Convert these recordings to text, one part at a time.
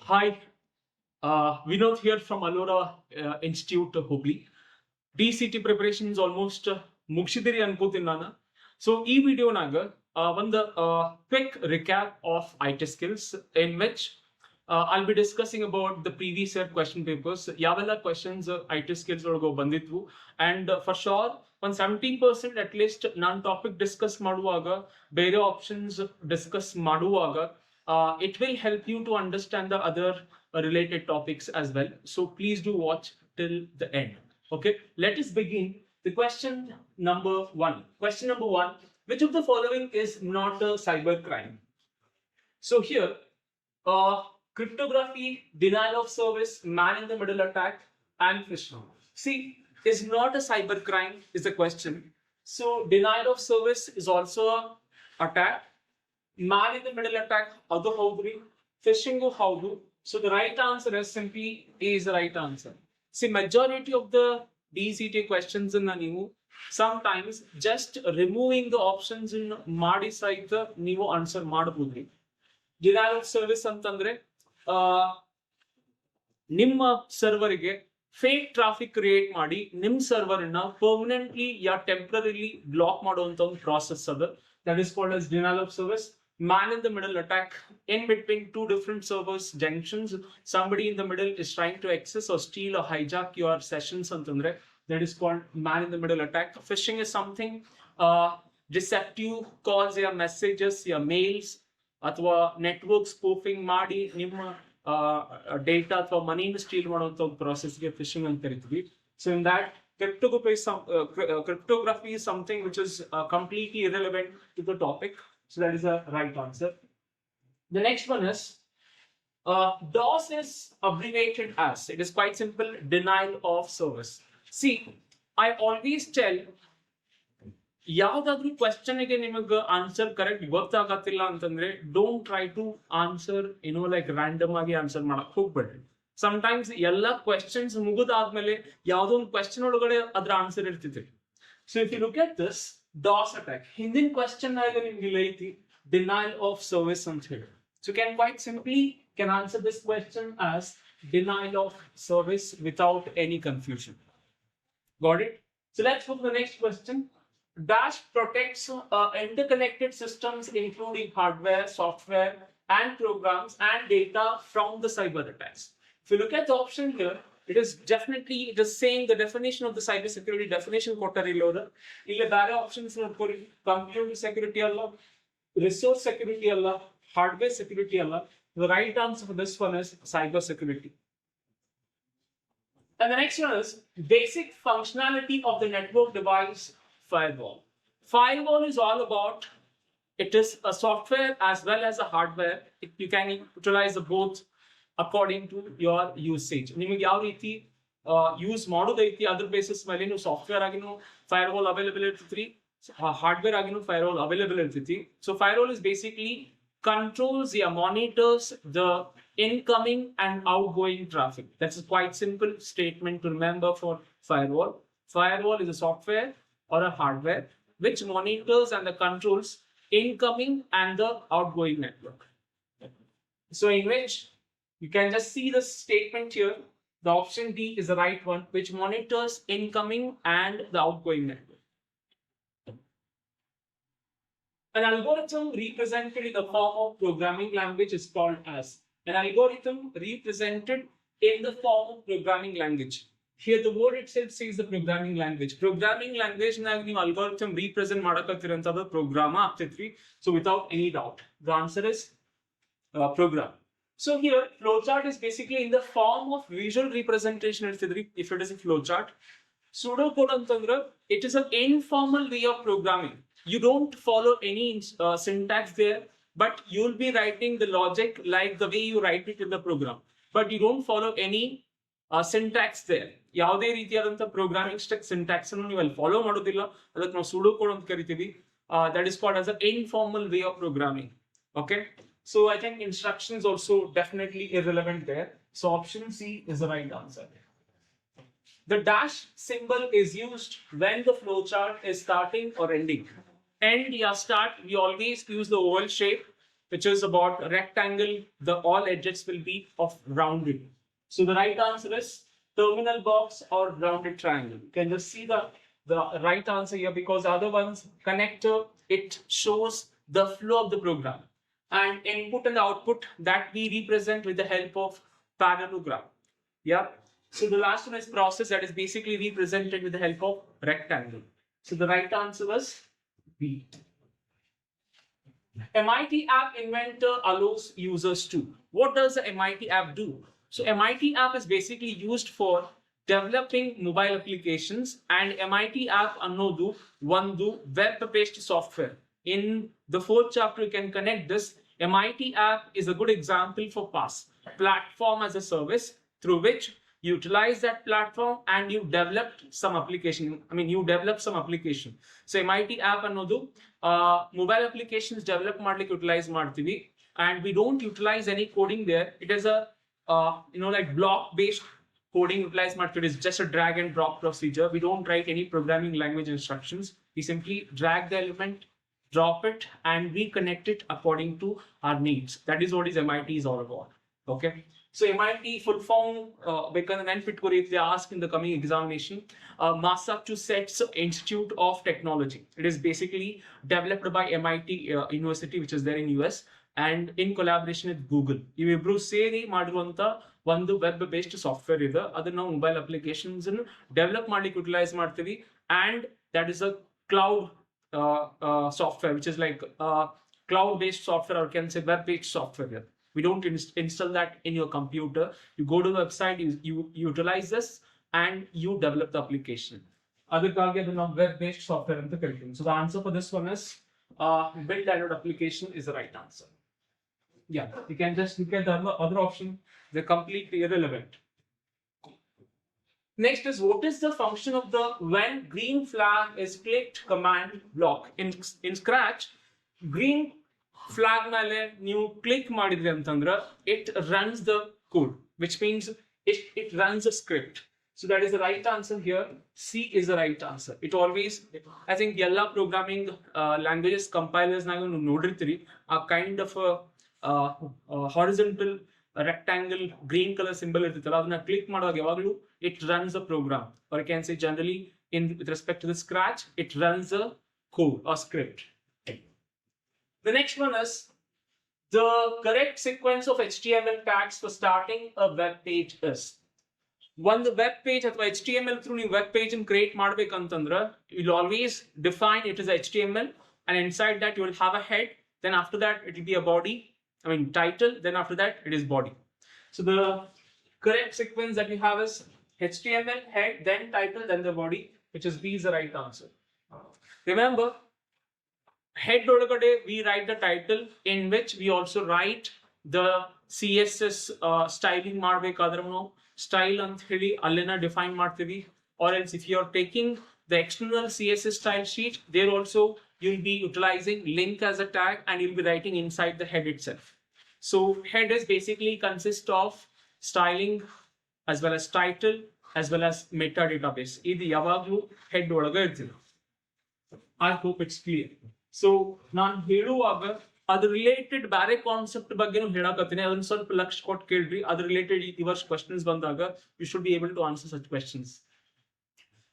Hi, Vinod here from Alora Institute, Hubli. DCET preparation is almost ಮುಗಿಸಿದಿರಿ ಅನ್ಕೋತೀನಿ ನಾನು. So ಈ ವಿಡಿಯೋನಾಗ ಒಂದು quick recap of IT skills in which I'll be discussing about the previous year question papers. ಯಾವೆಲ್ಲ questions IT skills ಒಳಗೆ ಬಂದಿದ್ವು and for sure ಒಂದು 17% at least ನಾನು topic discuss ಮಾಡುವಾಗ ಬೇರೆ ಆಪ್ಷನ್ಸ್ ಡಿಸ್ಕಸ್ ಮಾಡುವಾಗ it will help you to understand the other related topics as well. So please do watch till the end. Okay, let us begin. The question number one. Question number one: which of the following is not a cyber crime? So here, cryptography, denial of service, man-in-the-middle attack, and phishing. See, is not a cyber crime is the question. So denial of service is also a attack. Man-in-the-middle attack, adu houdri. Phishing houdu. So the right answer is simply A is the right answer. See, majority of the DCET questions in the new, sometimes just removing the options in ಮಾಡಿ ಸಹಿತ ನೀವು answer ಮಾಡಬಹುದು. Denial of service ಅಂತಂದ್ರೆ ನಿಮ್ಮ ಸರ್ವರ್ಗೆ fake traffic create ಮಾಡಿ ನಿಮ್ಮ server ಅನ್ನ permanently ಯಾ ಟೆಂಪರರಿಲಿ block ಮಾಡುವಂತ ಒಂದು ಪ್ರಾಸೆಸ್ ಅದು. That is called as denial of service. Man in the middle attack, in between two different servers junctions, somebody in the middle is trying to access or steal or hijack your sessions antandre, that is called man in the middle attack. Phishing is something deceptive calls, your messages, your mails athwa network spoofing ಮಾಡಿ ನಿಮ್ಮ data ಅಥವಾ money steal ಮಾಡುವಂತ ಒಂದು process ಗೆ phishing ಅಂತ ಕರಿತೀವಿ. So in that, cryptography is something which is completely irrelevant to the topic. So that is the right answer. The next one is DOS is abbreviated as, it is quite simple, denial of service. See, I always tell ಯಾವ್ದಾದ್ರು question ಗೆ ನಿಮಗೆ answer correct ಗೊತ್ತಾಗತ್ತಿಲ್ಲ ಅಂತಂದ್ರೆ don't try to answer like random ಆಗಿ answer ಮಾಡಕ್ ಹೋಗ್ಬೇಡ್ರಿ. Sometimes ಎಲ್ಲ questions ಮುಗಿದಾದ್ಮೇಲೆ ಯಾವ್ದೋ ಒಂದು ಕ್ವೆಶ್ಚನ್ ಒಳಗಡೆ ಅದ್ರ ಆನ್ಸರ್ ಇರ್ತಿದೆ. So if you look at this DOS attack, ಹಿಂದಿನ ಕ್ವೆಶ್ಚನ್ ಆಗ ನಿಮ್ಗೆ ಇಲ್ಲ ಐತಿ denial of service ಅಂತ ಹೇಳಿ. So can quite simply can answer this question as denial of service without any confusion. Got it? So let's move to the next question. Dash protects interconnected systems including hardware, software, and programs and data from the cyber attacks. If you look at the option here, it is saying the definition of the cybersecurity definition ಕೊಟ್ಟರಿಲ್ಲ. ಇಲ್ಲಿ ಬೇರೆ options ನೋಡ್ಕೊಳ್ಳಿ. Computer security ಅಲ್ಲ, resource security ಅಲ್ಲ, hardware security ಅಲ್ಲ. The right answer for this one is cybersecurity. And the next one is basic functionality of the network device firewall. Firewall is all about, it is a software as well as a hardware. You can utilize both according to your usage. ನಿಮಗೆ ಯಾವ ರೀತಿ use ಮಾಡೋದೈತಿ ಅದ್ರ basis ಮೇಲೆ ನೀವು software ಆಗಿನೂ firewall available ಇರ್ತೈತಿ, hardware ಆಗಿನೂ firewall available ಇರ್ತೈತಿ. So firewall is basically controls or monitors the incoming and outgoing traffic. That's a quite simple statement to remember for firewall. Firewall is a software or a hardware which monitors and the controls incoming and the outgoing network. So in which you can just see the statement here. The option D is the right one, which monitors incoming and the outgoing network. An algorithm represented in the form of programming language is called as. An algorithm represented in the form of programming language. Here the word itself says the programming language. Programming language na ನೀವು algorithm represent ಮಾಡಕತ್ತಿರಂತದ program ಆಗ್ತೈತ್ರಿ. So without any doubt, the answer is program. So here, flowchart is basically in the form of visual representation. If it is a flowchart, pseudocode antandra, it is an informal way of programming. You don't follow any syntax there, but you'll be writing the logic like the way you write it in the program. But you don't follow any syntax there. ಯಾವುದೇ ರೀತಿಯಾದಂತ programming syntax ಅನ್ನು ನೀವು ಅಲ್ಲಿ follow ಮಾಡೋದಿಲ್ಲ. ಅದಕ್ಕೆ ನಾವು pseudocode ಅಂತ ಕರಿತೀವಿ. That is called as an informal way of programming. Okay. So I think instruction is also definitely irrelevant there. So option C is the right answer. The dash symbol is used when the flowchart is starting or ending. End or start, we always use the oval shape. which is about a rectangle. The all edges will be of rounded. So the right answer is terminal box or rounded triangle. You can just see the right answer here, because other ones, connector, it shows the flow of the program, and input and output that we represent with the help of parallelogram. Yeah. So the last one is process, that is basically represented with the help of rectangle. So the right answer was B. MIT App Inventor allows users to. What does the MIT app do? So MIT app is basically used for developing mobile applications, and MIT app annodu ಒಂದು web-based software. In the fourth chapter, you can connect this. MIT app is a good example for PaaS, platform as a service, through which you utilize that platform and you developed some application. You develop some application. So MIT app annodu mobile applications develop ಮಾಡ್ಲಿಕ್ಕೆ utilize ಮಾಡ್ತೀವಿ, and we don't utilize any coding there. It is a like block based coding utilized market. Is just a drag and drop procedure. We don't write any programming language instructions. We simply drag the element, drop it, and we connect it according to our needs. That is what is MIT is all about. Okay. So MIT full form because if they ask in the coming examination, Massachusetts Institute of Technology. It is basically developed by MIT University, which is there in US, and in collaboration with Google. ಇವರಿಬ್ರು ಸೇರಿ ಮಾಡಿರುವಂತ ಒಂದು web based software ಇದೆ. ಅದನ್ನ ನಾವು mobile applications ಅನ್ನು develop ಮಾಡ್ಲಿಕ್ಕೆ utilise ಮಾಡ್ತೀವಿ, and that is a cloud software, which is like cloud based software, or can say web based software here. We don't install that in your computer. You go to the website, you utilize this, and you develop the application. ಅದಕ್ಕಾಗಿ ಅದನ್ನ web based software ಅಂತ ಕರಿತೀವಿ. So the answer for this one is build-added application is the right answer. Yeah, you can just look at the other option. They're completely irrelevant. Next is, what is the function of the when green flag is clicked command block? In Scratch, green flag ಮೇಲೆ ನೀವು click ಮಾಡಿದ್ರಿ ಅಂತಂದ್ರೆ it runs the code, which means it runs a script. So that is the right answer here. C is the right answer. It always, I think ಎಲ್ಲ programming languages compilers ನಾಗ ನೀವು ನೋಡಿರ್ತೀರಿ, a kind of a horizontal rectangle green color symbol ಇರ್ತೈತಲ್ಲ, ಅದನ್ನ click ಮಾಡುವಾಗ ಯಾವಾಗಲೂ it runs a program, or I can say generally with respect to the Scratch, it runs a code or script. The next one is the correct sequence of HTML tags for starting a web page is. ಒಂದು web page ಅಥವಾ HTML through ನೀವು web page ಅನ್ನು create ಮಾಡ್ಬೇಕಂತಂದ್ರೆ you will always define it as HTML, and inside that you will have a head, then after that it will be a body, title, then after that it is body. So the correct sequence that you have is HTML, head, then title, then the body, which is B is the right answer. Remember, head ಒಳಗಡೆ we write the title, in which we also write the CSS styling ಮಾಡಬೇಕಾದ್ರೆ ನಾವು style ಅಂತ ಹೇಳಿ ಅಲ್ಲಿನ define ಮಾಡ್ತೀವಿ, or else if you are taking the external CSS style sheet, there also you'll be utilizing link as a tag, and you'll be writing inside the head itself. So head is basically consists of styling as well as title as well as meta database. ಇದು ಯಾವಾಗಲೂ head ಒಳಗೆ ಇರ್ತದೆ. I hope it's clear. So ನಾನು ಹೇಳುವಾಗ ಅದ್ರ related ಬೇರೆ concept ಬಗ್ಗೆ ಹೇಳಕತ್ತೀನಿ, ಅದನ್ನ ಸ್ವಲ್ಪ ಲಕ್ಷ ಕೊಟ್ಟು ಕೇಳ್ರಿ. ಅದ್ರ ರಿಲೇಟೆಡ್ ಈ ವರ್ಷ ಕ್ವೆಶ್ಚನ್ಸ್ ಬಂದಾಗ you should be able to answer such questions.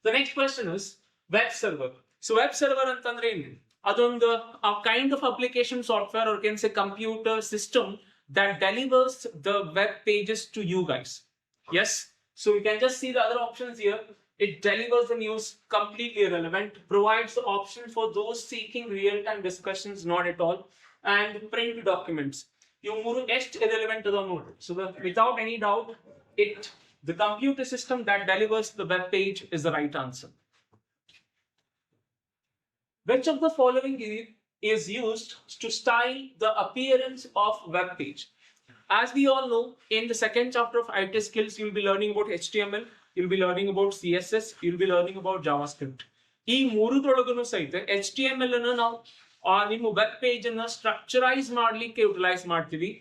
The next question is web server. So web server ಅಂತಂದ್ರೆ ಏನು? ಅದೊಂದು kind of application software, or can say computer system that delivers the web pages to you guys. Yes, so you can just see the other options here. It delivers the news, completely irrelevant, provides the option for those seeking real-time discussions, not at all, and print documents. You muru est irrelevant to the node. So without any doubt, the computer system that delivers the web page is the right answer. Which of the following is used to style the appearance of web page? As we all know, in the second chapter of IT skills, you'll be learning about HTML, you'll be learning about CSS, you'll be learning about JavaScript. ಈ ಮೂರದೊಳಗನು ಸಹಿತ HTML ಅನ್ನು ನಾವು ನಿಮ್ಮ web page ಅನ್ನ ಸ್ಟ್ರಕ್ಚರೈಸ್ ಮಾಡ್ಲಿಕ್ಕೆ utilise ಮಾಡ್ತೀವಿ,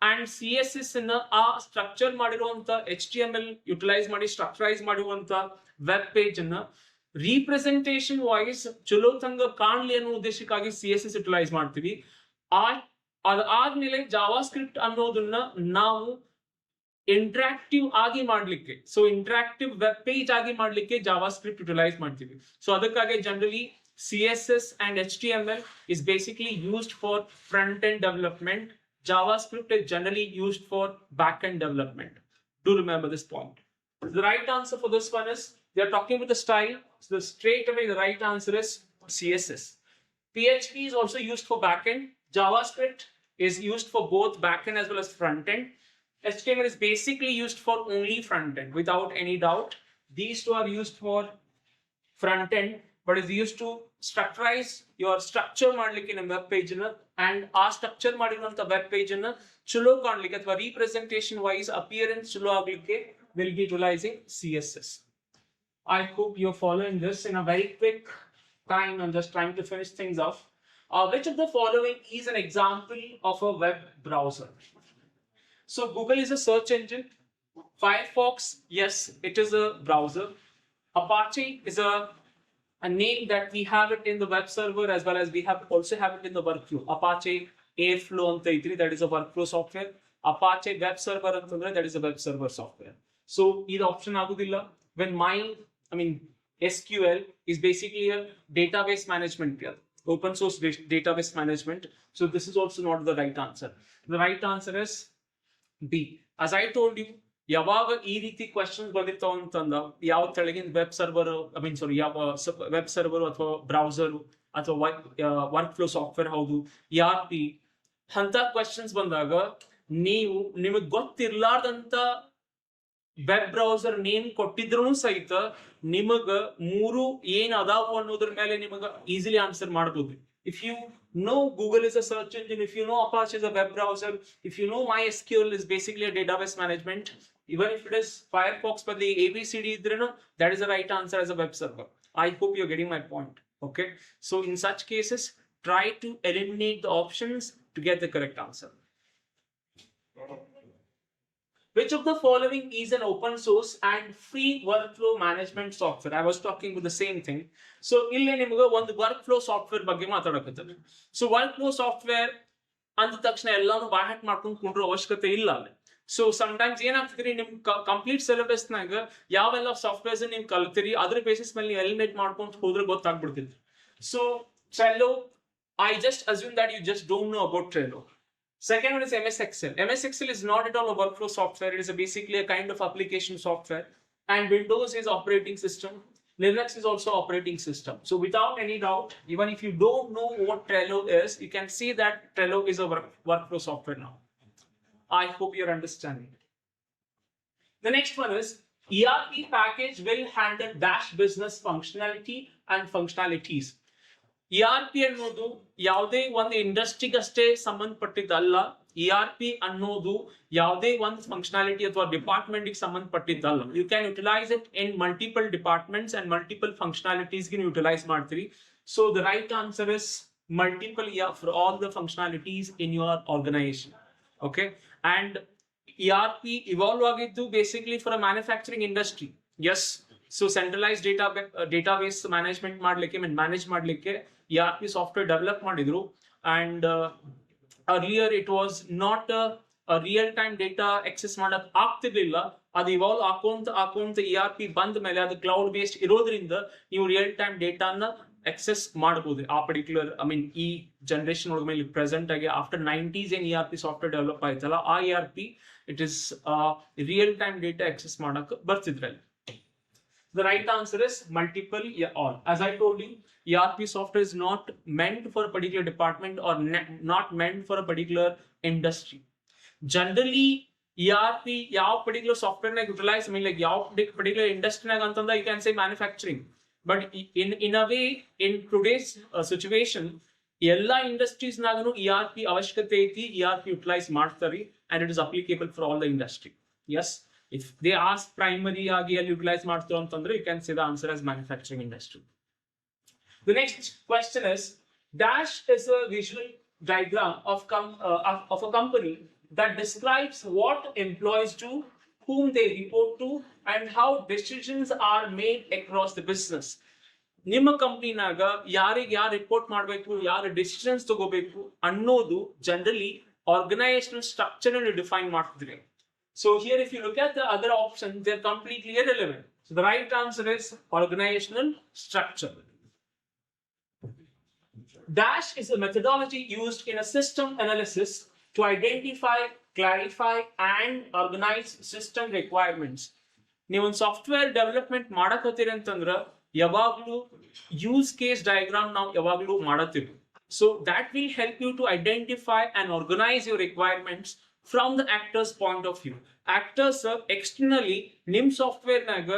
and CSS ಅನ್ನ ಆ ಸ್ಟ್ರಕ್ಚರ್ ಮಾಡಿರುವಂತ HTML ಯುಟಿಲೈಸ್ ಮಾಡಿ ಸ್ಟ್ರಕ್ಚರೈಸ್ ಮಾಡಿರುವಂತ ವೆಬ್ ಪೇಜ್ ಅನ್ನ ರೀಪ್ರೆಸೆಂಟೇಷನ್ ವಾಯ್ಸ್ ಚಲೋ ತಂಗ ಕಾಣ್ಲಿ ಅನ್ನೋ ಉದ್ದೇಶಕ್ಕಾಗಿ CSS ಯುಟಿಲೈಸ್ ಮಾಡ್ತೀವಿ. ಅದಾದ್ಮೇಲೆ ಜಾವಾ ಸ್ಕ್ರಿಪ್ಟ್ ಅನ್ನೋದನ್ನ ನಾವು ಇಂಟ್ರಾಕ್ಟಿವ್ ಆಗಿ ಮಾಡ್ಲಿಕ್ಕೆ, ಸೊ ಇಂಟ್ರಾಕ್ಟಿವ್ ವೆಬ್ ಪೇಜ್ ಆಗಿ ಮಾಡ್ಲಿಕ್ಕೆ ಜಾವಾ ಸ್ಕ್ರಿಪ್ಟ್ ಯುಟಿಲೈಸ್ ಮಾಡ್ತೀವಿ. ಸೊ ಅದಕ್ಕಾಗಿ generally CSS and HTML is basically used for front-end development. JavaScript is generally used for back-end development. Do remember this point. The right answer for this one is, they are talking with the style, so straight away the right answer is CSS. PHP is also used for back-end. JavaScript is used for both back-end as well as front-end. HTML is basically used for only front-end, without any doubt. These two are used for front-end, but is used to structurize your structure ಮಾಡ್ಲಿಕ್ಕೆ ನಿಮ್ಮ web page ಅನ್ನ, and ಆ structure ಮಾಡಿರುವಂತ web page ಅನ್ನ ಚಲೋ ಕಾಣ್ಲಿಕ್ಕೆ ಅಥವಾ representation wise appearance ಚಲೋ ಆಗ್ಲಿಕ್ಕೆ will be utilizing CSS. I hope you're following this in a very quick time. I'm just trying to finish things off. Which of the following is an example of a web browser? So Google is a search engine. Firefox, yes, it is a browser. Apache is a name that we have it in the web server, as well as we also have it in the workflow. Apache Airflow anta idri, that is a workflow software. Apache web server antandre, that is a web server software. So this option agudilla. When SQL is basically a database management peer, open source database management. So this is also not the right answer. The right answer is B. As I told you, ಯಾವಾಗ ಈ ರೀತಿ questions ಬಂದಿರ್ತಾವ ಅಂತಂದ, ಯಾವ ತೆಳಗಿನ web server, ಯಾವ web server ಅಥವಾ browser ಅಥವಾ work flow software ಹೌದು, ERP ಅಂತ ಕ್ವೆಶನ್ಸ್ ಬಂದಾಗ ನಿಮಗ್ ಗೊತ್ತಿರ್ಲಾರ್ದಂತ ವೆಬ್ ಬ್ರೌಸರ್ ನೇಮ್ ಕೊಟ್ಟಿದ್ರು ಸಹಿತ ನಿಮಗ ಮೂರು ಏನ್ ಅದಾವು ಅನ್ನೋದ್ರ ಮೇಲೆ ನಿಮಗ ಈಸಿಲಿ ಆನ್ಸರ್ ಮಾಡಬಹುದು. If you know Google is a search engine, if you know Apache is a web browser, if you know MySQL is basically a database management, even if it is Firefox but the ABCD idrena, that is the right answer as a web server. I hope you're getting my point. Okay, so in such cases, try to eliminate the options to get the correct answer. Which of the following is an open source and free workflow management software? I was talking with the same thing. So ಇಲ್ಲಿ ನಿಮಗೆ ಒಂದು workflow software ಬಗ್ಗೆ ಮಾತಾಡಕತ್ತಾರೆ. So workflow software ಅಂದ ತಕ್ಷಣ ಎಲ್ಲಾನು ಬಾಹ್ಯಾಟ್ ಮಾಡ್ಕೊಂಡು ಕುಂಡ್ರೋ ಅವಶ್ಯಕತೆ ಇಲ್ಲ ಅಲ್ಲಿ. ಸೊ ಸಮ್ಟೈಮ್ಸ್ ಏನಾಗ್ತದ್ರಿ, ನಿಮ್ ಕಂಪ್ಲೀಟ್ ಸಿಲೆಬಸ್ನಾಗ ಯಾವೆಲ್ಲ ಸಾಫ್ಟ್ವೇರ್ಸ್ ನೀವು ಕಲ್ತಿರಿ ಅದ್ರ ಬೇಸಿಸ್ ಮೇಲೆ ನೀವು ಎಲಿಮಿನೇಟ್ ಮಾಡ್ಕೊಂಡು ಹೋದ್ರೆ ಗೊತ್ತಾಗ್ಬಿಡ್ತಿದ್ರಿ. So Trello, I just assume that you just don't know about Trello. Second one is MS Excel. MS Excel is not at all a workflow software. It is basically a kind of application software. And Windows is operating system. Linux is also operating system. So without any doubt, even if you don't know what Trello is, you can see that Trello is a workflow software now. I hope you're understanding. The next one is ERP package will handle dash business functionality and functionalities. ERP ಅನ್ನೋದು ಯಾವುದೇ ಒಂದು ಇಂಡಸ್ಟ್ರಿಗಷ್ಟೇ ಸಂಬಂಧಪಟ್ಟಿದ್ದಲ್ಲ. ERP ಅನ್ನೋದು ಯಾವುದೇ ಒಂದು functionality ಅಥವಾ department ಗೆ ಸಂಬಂಧಪಟ್ಟಿದ್ದಲ್ಲ. You can utilise it in multiple departments and multiple functionalities ಗೆ ಯುಟಿಲೈಸ್ ಮಾಡ್ತೀರಿ. So the right answer is multiple for all the functionalities in your organisation. Okay, and ERP evolve ಆಗಿದ್ದು basically for a manufacturing industry. Yes, so centralise database management ಮಾಡ್ಲಿಕ್ಕೆ manage ಮಾಡ್ಲಿಕ್ಕೆ ERP software develop ಮಾಡಿದ್ರು. And earlier it was not a real time data access ಮಾಡಕ್ ಆಗ್ತಿರ್ಲಿಲ್ಲ. ಅದು evolve ಹಾಕೊಂತ ERP ಬಂದ ಮೇಲೆ ಅದು ಕ್ಲೌಡ್ ಬೇಸ್ಡ್ ಇರೋದ್ರಿಂದ ನೀವು ರಿಯಲ್ ಟೈಮ್ ಡೇಟಾನ access ಮಾಡಬಹುದು. ಆ ಪರ್ಟಿಕ್ಯುಲರ್ ಈ ಜನರೇಷನ್ ಒಳಗೆ ಮೇಲೆ ಪ್ರೆಸೆಂಟ್ ಆಗಿ ಆಫ್ಟರ್ 90s ಏನ್ ERP ಸಾಫ್ಟ್ವೇರ್ ಡೆವಲಪ್ ಆಯ್ತಲ್ಲ, ಆ ERP it is real time data access ಮಾಡಕ್ ಬರ್ತಿದ್ರಲ್ಲಿ. The right answer is multiple, all. As I told you, ERP software is not meant for a particular department or not meant for a particular industry. Generally, ERP, ಯಾವ particular software na utilize, like ಯಾವ particular industry na antanda, you can say manufacturing. But in a way, in today's situation, ಎಲ್ಲ industries naganu ERP ಅವಶ್ಯಕತೆ ಐತಿ, ERP utilize ಮಾಡ್ತಾರೆ, and it is applicable for all the industry. Yes. If they ask primary agi utilize ಮಾಡ್ತಾರೆ ಅಂತಂದ್ರೆ, you can say the answer as manufacturing industry. The next question is, dash is a visual diagram of a company that describes what employees do, whom they report to, and how decisions are made across the business. ನಿಮ್ಮ ಕಂಪ್ನಿನಾಗ ಯಾರಿಗೆ ಯಾರು report ಮಾಡಬೇಕು, ಯಾರು decisions ತಗೋಬೇಕು ಅನ್ನೋದು generally organisational structure ಅನ್ನು define ಮಾಡ್ತಿದ್ರಿ. So here if you look at the other options, they're completely irrelevant. So the right answer is organizational structure. Dash is a methodology used in a system analysis to identify, clarify and organize system requirements. ನೀವು ಒಂದು software development ಮಾಡಕತ್ತೀರಿ ಅಂತಂದ್ರೆ ಯಾವಾಗಲೂ use case diagram ನಾವು ಯಾವಾಗಲೂ ಮಾಡತ್ತೀವಿ. So that will help you to identify and organize your requirements from the actor's point of view. Actors externally ನಿಮ್ಮ ಸಾಫ್ಟ್ವೇರ್ನಾಗ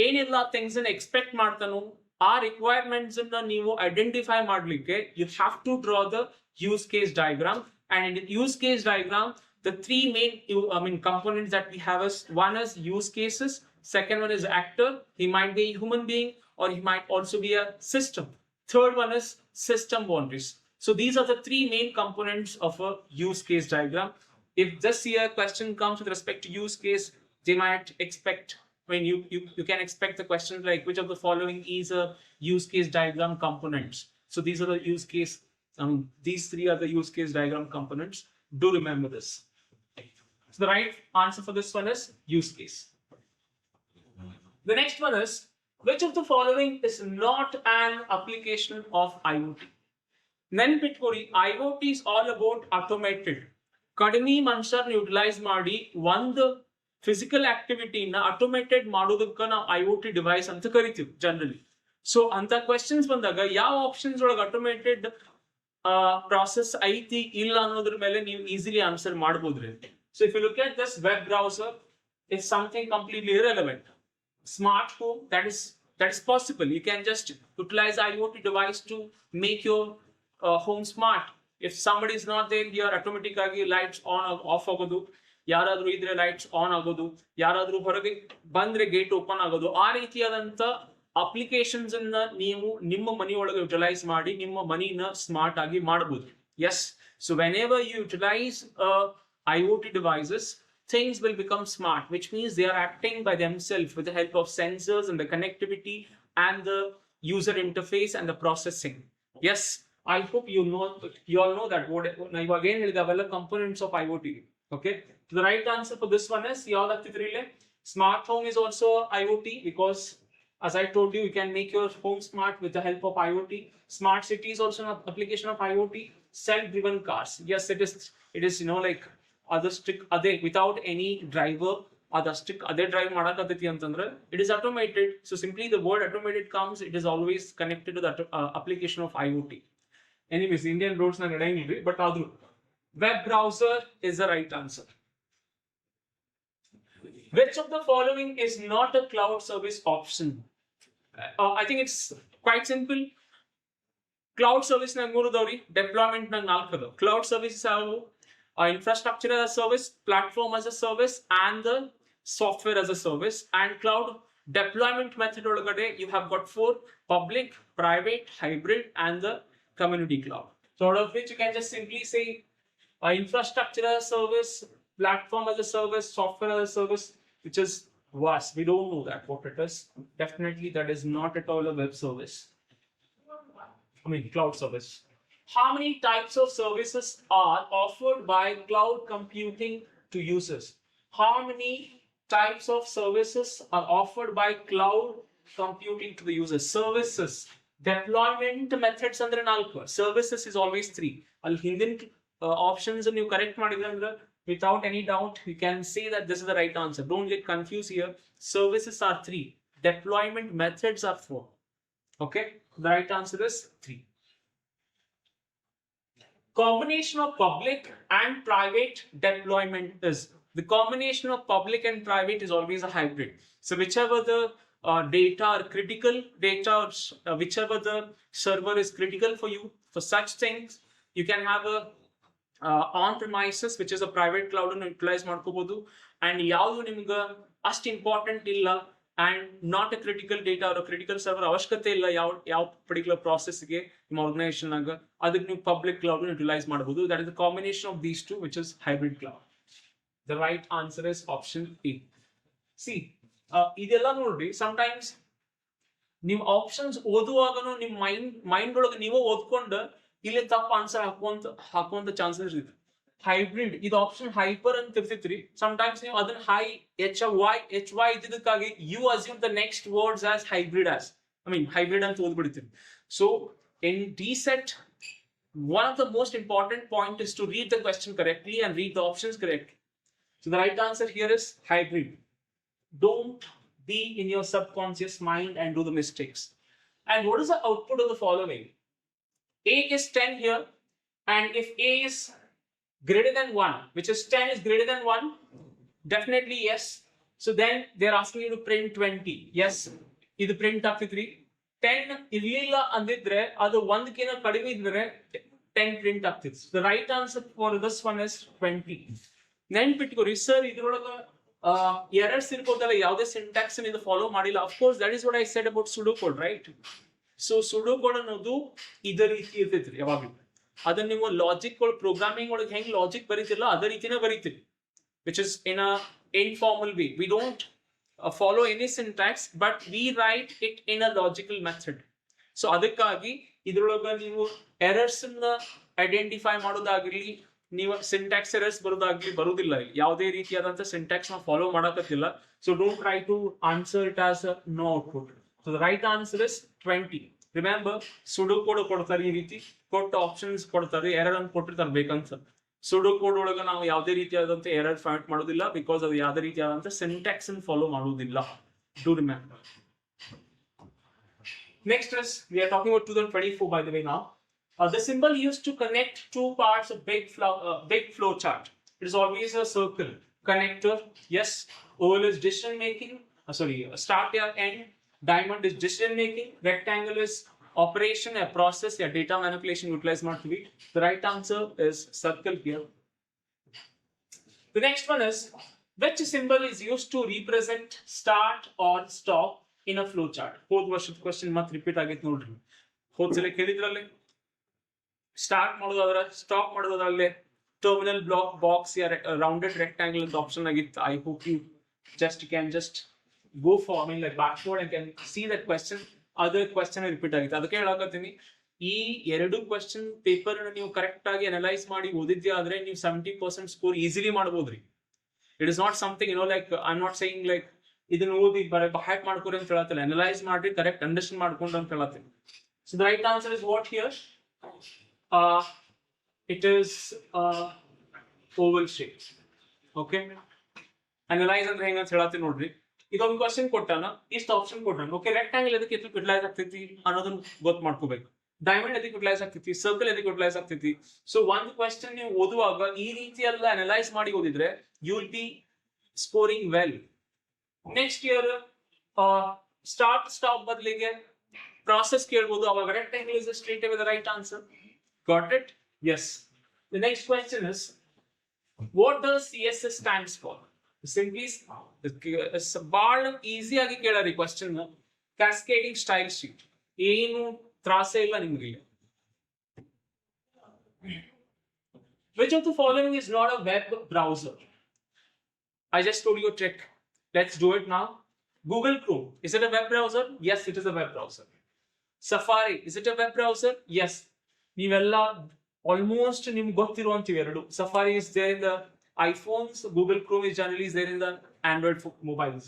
ಏನೆಲ್ಲ things ಅನ್ನು ಎಕ್ಸ್ಪೆಕ್ಟ್ ಮಾಡ್ತಾನೋ ಆ ರಿಕ್ವೈರ್ಮೆಂಟ್ಸ್ ಅನ್ನ ನೀವು ಐಡೆಂಟಿಫೈ ಮಾಡ್ಲಿಕ್ಕೆ you have to draw the use case diagram. And in the use case diagram, the three main components that we have is, one is use cases, second one is actor, he might be a human being or he might also be a system. Third one is system boundaries. So these are the three main components of a use case diagram. If this year question comes with respect to use case, they might expect, when you can expect the questions like which of the following is a use case diagram components. So these are the use case, these three are the use case diagram components. Do remember this. So the right answer for this one is use case. The next one is, which of the following is not an application of IoT? ನೆನ್ಪಿಟ್ಕೊಡಿ, IoT is all about automated. ಕಡಿಮೆ ಮನುಷ್ಯರನ್ನ utilise ಮಾಡಿ ಒಂದು physical ಆಕ್ಟಿವಿಟಿನ automated ಮಾಡೋದಕ್ಕೆ ನಾವು IoT device ಅಂತ ಕರಿತೀವಿ generally. So ಅಂತ questions ಬಂದಾಗ ಯಾವ ಆಪ್ಷನ್ಸ್ ಒಳಗೆ ಆಟೋಮೇಟೆಡ್ ಪ್ರಾಸೆಸ್ ಐತಿ ಇಲ್ಲ ಅನ್ನೋದ್ರ ಮೇಲೆ ನೀವು ಈಸಿಲಿ ಆನ್ಸರ್ ಮಾಡಬಹುದ್ರಿ. So if you look at this web browser, is something completely irrelevant. Smart home, that is possible. You can just utilize IoT device to make your home smart. If somebody is not there here, automatic agi lights on or off agodu, yaradru idre lights on agodu, yaradru horage bandre gate open agodu, aa ರೀತಿಯಾದಂತ applications ಅನ್ನ ನೀವು ನಿಮ್ಮ ಮನಿ ಒಳಗೆ utilise ಮಾಡಿ ನಿಮ್ಮ ಮನಿನ smart ಆಗಿ ಮಾಡಬಹುದು. Yes, so whenever you utilize IoT devices, things will become smart, which means they are acting by themselves with the help of sensors and the connectivity and the user interface and the processing. Yes, I hope you all know that what now again the components of IoT. Okay, so the right answer for this one is you all have to relay. Smart home is also IoT because, as I told you, you can make your home smart with the help of IoT. Smart city is also an application of IoT. Self-driven cars, yes, it is like other stick other without any driver, other stick other drive ಮಾಡಕತ್ತೈತಿ ಅಂತಂದ್ರೆ it is automated. So simply the word automated comes, it is always connected to the application of IoT. Anyways, Indian roads na ನಡೆಯಂಗಿಲ್ರಿ, but ಆದ್ರೂ web browser is the right answer. Which of the following is not a cloud service option? I think it's quite simple. Cloud service na ಮೂರು ಅದಾವ್ರಿ, deployment ನಾಗ 4 ಅದಾವ. Cloud services are infrastructure as a service, platform as a service, and the software as a service. And cloud deployment method olagade you have got 4: public, private, hybrid, and the community cloud. So out of which you can just simply say infrastructure as a service, platform as a service, software as a service, which is vast. We don't know that what it is. Definitely that is not at all a web service. Cloud service. How many types of services are offered by cloud computing to users? How many types of services are offered by cloud computing to the users? Services. Deployment methods andre 4. Services is always 3. Al hindin options and you correct madidandre without any doubt you can say that this is the right answer. Don't get confused here. Services are 3. Deployment methods are 4. Okay, the right answer is 3. Combination of public and private deployment is, the combination of public and private is always a hybrid. So whichever the data are critical data, whichever the server is critical for you, for such things you can have a on premises, which is a private cloud and utilize ಮಾಡ್ಕೋಬಹುದು. And ಯಾವುದು ನಿಮ್ಗೆ ಅಷ್ಟು important ಇಲ್ಲ and not a critical data or a critical server ಅವಶ್ಯಕತೆ ಇಲ್ಲ ಯಾವ particular process ಗೆ ನಿಮ್ಮ organization ನಾಗ, ಅದಕ್ಕೆ ನೀವು public cloud utilize ಮಾಡಬಹುದು. That is the combination of these two, which is hybrid cloud. The right answer is option A. See, ಇದೆಲ್ಲ ನೋಡ್ರಿ, sometimes ನೀವು ಆಪ್ಷನ್ಸ್ ಓದುವಾಗನು ನಿಮ್ಮ ಮೈಂಡ್ ಒಳಗೆ ನೀವು ಓದ್ಕೊಂಡು ಇಲ್ಲಿ ತಪ್ಪು ಆನ್ಸರ್ ಹಾಕುವಂತ ಚಾನ್ಸಸ್ ಇದೆ. ಹೈಬ್ರಿಡ್ ಇದು ಆಪ್ಷನ್ ಹೈಪರ್ ಅಂತ ಇರ್ತಿತ್ರಿ. ಸಮಟೈಮ್ಸ್ ನೀವು ಅದನ್ನ ಎಚ್ ವೈ ಇದ್ದಕ್ಕಾಗಿ you assume the next words as hybrid ಅಂತ ಓದ್ಬಿಡ್ತೀರಿ. So in DCET, one of the most important point is to read the question correctly and read the options correctly. So the right answer here is hybrid. Don't be in your subconscious mind and do the mistakes. And what is the output of the following? A is 10 here, and if A is greater than 1, which is 10 is greater than 1, definitely yes. So then they're asking you to print 20. Yes, ಇದು print ಆಗ್ತಿದ್ರಿ. 10 ಇರಲಿಲ್ಲ ಅಂದಿದ್ರೆ ಅದು 1 ಕಡಿಮೆ ಇದ್ರೆ 10 print ಆಗ್ತಿತ್ತು. The right answer for this one is 20. ನೆನ್ಪಿಟ್ಕೋರಿ sir, ಇದ್ರೊಳಗೆ errors ಇರ್ಬೋದಲ್ಲ, ಯಾವುದೇ syntax ಇದು ಫಾಲೋ ಮಾಡಿಲ್ಲ. Of course that is what I said about ಸುಡೋ ಕೋಡ್, ರೈಟ್? ಸೊ ಸುಡೋ ಕೋಡ್ ಅನ್ನೋದು ಇದೇ ರೀತಿ ಇರ್ತೈತ್ರಿ ಯಾವಾಗಲೂ. ಅದನ್ನ ನೀವು ಲಾಜಿಕ್ ಪ್ರೋಗ್ರಾಮಿಂಗ್ ಒಳಗೆ ಹೆಂಗ್ ಲಾಜಿಕ್ ಬರೀತಿರಲ್ಲ ಅದೇ ರೀತಿನೇ ಬರೀತೀರಿ, which is in a informal way. We don't follow any syntax, but we write it in a logical method. So ಅದಕ್ಕಾಗಿ ಇದ್ರೊಳಗೆ ನೀವು ಎರರ್ಸ್ ಅನ್ನ ಐಡೆಂಟಿಫೈ ಮಾಡೋದಾಗ್ಲಿ, ನೀವು ಸಿಂಟ್ಯಾಕ್ಸ್ ಎರರ್ಸ್ ಬರೋದಿಲ್ಲ. ಯಾವುದೇ ರೀತಿಯಾದಂತ ಸಿಂಟ್ಯಾಕ್ಸ್ ನಾವು ಫಾಲೋ ಮಾಡಕತ್ತಿಲ್ಲ. So don't try to answer it as no output. So the right answer is 20. Remember, pseudo code ಕೊಡ್ತಾರೆ, ಈ ರೀತಿ ಕೊಟ್ಟ ಆಪ್ಷನ್ಸ್ ಕೊಡ್ತಾರೆ, ಎರರ್ ಅಂತ ಕೊಟ್ಟಿರ್ತಾರೆ ಬೇಕಂತ. ಸುಡೋ ಕೋಡ್ ಒಳಗೆ ನಾವು ಯಾವುದೇ ರೀತಿಯಾದಂತ ಎರರ್ ಫೈಂಡ್ ಮಾಡೋದಿಲ್ಲ, ಬಿಕಾಸ್ ಅದು ಯಾವುದೇ ರೀತಿಯಾದಂತ ಸಿಂಟ್ಯಾಕ್ಸ್ ಅನ್ನು ಫಾಲೋ ಮಾಡೋದಿಲ್ಲ. Do remember. Next is, we are talking about 2024 by the way now. The symbol used to connect two parts of big flow chart. It is always a circle. Connector, yes. Oval is decision making. Start or end. Diamond is decision making. Rectangle is operation, a process, a data manipulation utilized not to be. The right answer is circle here. The next one is, which symbol is used to represent start or stop in a flow chart? ಹೋದ ವರ್ಷದ question ಮತ್ತೆ repeat ಆಗೈತೆ ನೋಡ್ರಿ. ಹೋದ ಸಲ ಕೇಳಿದ್ರಲ್ಲಿ start ಮಾಡೋದಾದ್ರೆ, stop ಮಾಡೋದಾದ್ರೆ ಟರ್ಮಿನಲ್ ಬ್ಲಾಕ್ ಬಾಕ್ಸ್ ಯಾ ರೌಂಡೆಡ್ ರೆಕ್ಟಾಂಗಲ್ ಅಂತ ಆಪ್ಷನ್ ಆಗಿತ್ತು. I hope you can just go for like backward and can see that question. ಅದೇ ಕ್ವೆಶ್ಚನ್ ರಿಪೀಟ್ ಆಗಿತ್ತು. ಅದಕ್ಕೆ ಹೇಳಕತ್ತೀನಿ, ಈ ಎರಡು ಕ್ವೆಶ್ಚನ್ ಪೇಪರ್ ನೀವು ಕರೆಕ್ಟ್ ಆಗಿ ಅನಲೈಸ್ ಮಾಡಿ ಓದಿದ್ಯಾ ಆದ್ರೆ ನೀವು 70% ಸ್ಕೋರ್ ಈಸಿಲಿ ಮಾಡಬಹುದ್ರಿ. It is not something like I am not saying like ಇದನ್ನ ಓದಿ ಹ್ಯಾಕ್ ಮಾಡ್ಕೊರಿ ಅಂತ ಹೇಳತ್ತಿಲ್ಲ. ಅನಲೈಸ್ ಮಾಡಿ ಕರೆಕ್ಟ್ ಅಂಡರ್ಸ್ಟ್ಯಾಂಡ್ ಮಾಡ್ಕೊಂಡು ಅಂತ ಹೇಳತ್ತೀನಿ. So the right answer is what here? It is oval shape. Okay, analyse ಅಂದ್ರೆ ಹೆಂಗ ಅಂತ ಹೇಳತ್ತೀನಿ ನೋಡ್ರಿ. ಇದೊಂದು ಕ್ವಶನ್ ಕೊಟ್ಟಾನ, ಇಷ್ಟು ಆಪ್ಷನ್ ಕೊಟ್ಟಾನ. ಓಕೆ, ರೆಕ್ಟಾಂಗಲ್ ಎದಕ್ಕೆ ಯುಟಿಲೈಸ್ ಆಗ್ತೈತಿ ಅನ್ನೋದನ್ನ ಗೊತ್ತು ಮಾಡ್ಕೋಬೇಕು. ಡೈಮಂಡ್ ಎದಕ್ಕೆ ಯುಟಿಲೈಸ್ ಆಗ್ತೈತಿ, ಸರ್ಕಲ್ ಎದಕ್ಕೆ ಯುಟಿಲೈಸ್ ಆಗ್ತೈತಿ. ಸೊ ಒಂದು ಕ್ವಶನ್ ನೀವು ಓದುವಾಗ ಈ ರೀತಿ ಎಲ್ಲ ಅನಲೈಸ್ ಮಾಡಿ ಓದಿದ್ರೆ you will be scoring well. Next year start stop ಬದಲಿಗೆ ಪ್ರಾಸೆಸ್ ಕೇಳ್ಬೋದು. ಅವಾಗ rectangle is straight away the right answer. Got it? Yes. The next question is, what does CSS stands for? Simply ಬಹಳ easy ಆಗಿ ಕೇಳರಿ question. Cascading style sheet, ಏನು ತ್ರಾಸೆ ಇಲ್ಲ ನಿಮ್ಗೆ. Which of the following is not a web browser? I just told you a trick. Let's do it now. Google Chrome, is it a web browser? Yes, it is a web browser. Safari, is it a web browser? Yes. ನೀವೆಲ್ಲ almost ನಿಮ್ಗೆ ಗೊತ್ತಿರುವಂತಿವೆ ಎರಡು. Safari is there in the iPhones, Google Chrome is generally there in the Android mobiles.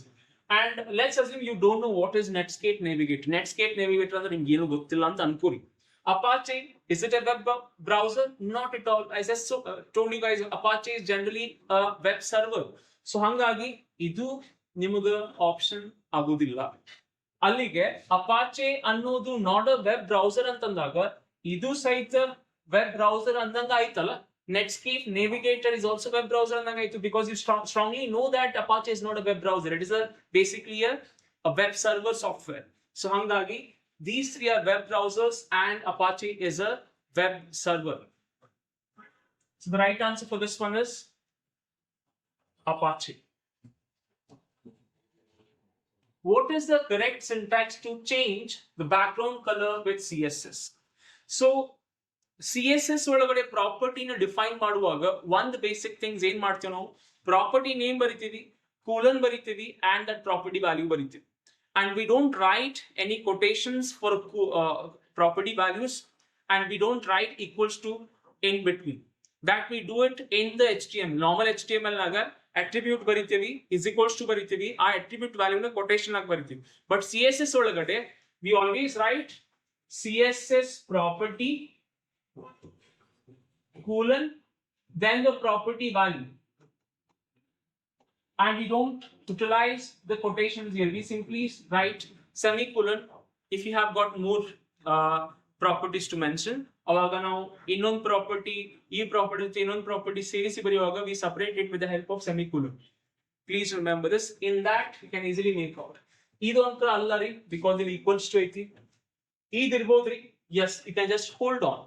And let's assume you don't know what is Netscape Navigator. Netscape Navigator ಅಂದ್ರೆ ನಿಮ್ಗೆ ಏನು ಗೊತ್ತಿಲ್ಲ ಅಂತ ಅನ್ಕೋರಿ. Apache, is it a web browser? Not at all. I just told you guys, Apache is generally a web server. So ಹಂಗಾಗಿ ಇದು ನಿಮಗೆ option ಆಗೋದಿಲ್ಲ. ಅಲ್ಲಿಗೆ ಅಪಾಚೆ ಅನ್ನೋದು ನಾಟ್ ಅ ವೆಬ್ ಬ್ರೌಸರ್ ಅಂತಂದಾಗ ಇದು ಸಹಿತ ವೆಬ್ ಬ್ರೌಸರ್ ಅಂದಂಗ ಆಯ್ತಲ್ಲ. Netscape Navigator is also web browser ಅಂದಂಗ ಆಯ್ತು, because you strongly know that Apache is not a web browser. It is basically a web server software. So ಹಂಗಾಗಿ these three are web browsers and Apache is a web server. So the right answer for this one is Apache. What is the correct syntax to change the background color with CSS? So CSS ಒಳಗಡೆ ಪ್ರಾಪರ್ಟಿನ define ಮಾಡುವಾಗ ಒಂದು basic things ಏನ್ ಮಾಡ್ತೀವಿ ನಾವು, property name ಬರಿತೀವಿ, colon ಬರಿತೀವಿ, and that property value ಬರಿತೀವಿ. and we don't write any quotations for property values, and we don't write equals to in between. That we do it in the HTML. Normal HTML naga attribute baritivi is equals to baritivi. Our attribute value na quotation naga baritivi. But CSS olagade we always write CSS property colon then the property value, and we don't utilize the quotations here. We simply write semicolon if you have got more properties to mention. Avaga now ಇನ್ನೊಂದು property ಇನ್ನೊಂದು property ಸೇರಿಸಿ ಬರೆಯುವಾಗ we separate it with the help of semicolon. Please remember this. In that you can easily make out. ಇದು ಅಂತ ಅಲ್ಲ ರೀ, because it equals to ಐತಿ. ಇದಿರಬಹುದ್ರಿ, yes, you can just hold on.